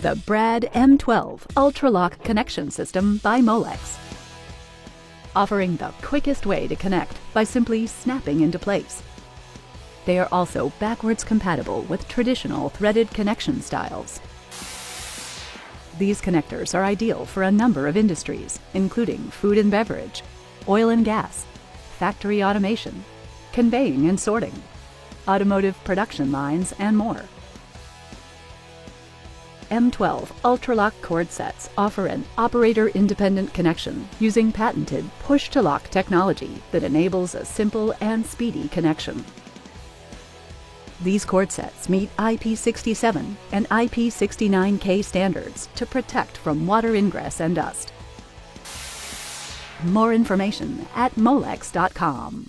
the Brad M12 Ultra-Lock Connection System by Molex, offering the quickest way to connect by simply snapping into place. They are also backwards compatible with traditional threaded connection styles. These connectors are ideal for a number of industries, including food and beverage, oil and gas, factory automation, conveying and sorting, automotive production lines, and more. M12 Ultra-Lock cord sets offer an operator-independent connection using patented push-to-lock technology that enables a simple and speedy connection. These cord sets meet IP67 and IP69K standards to protect from water ingress and dust. More information at molex.com.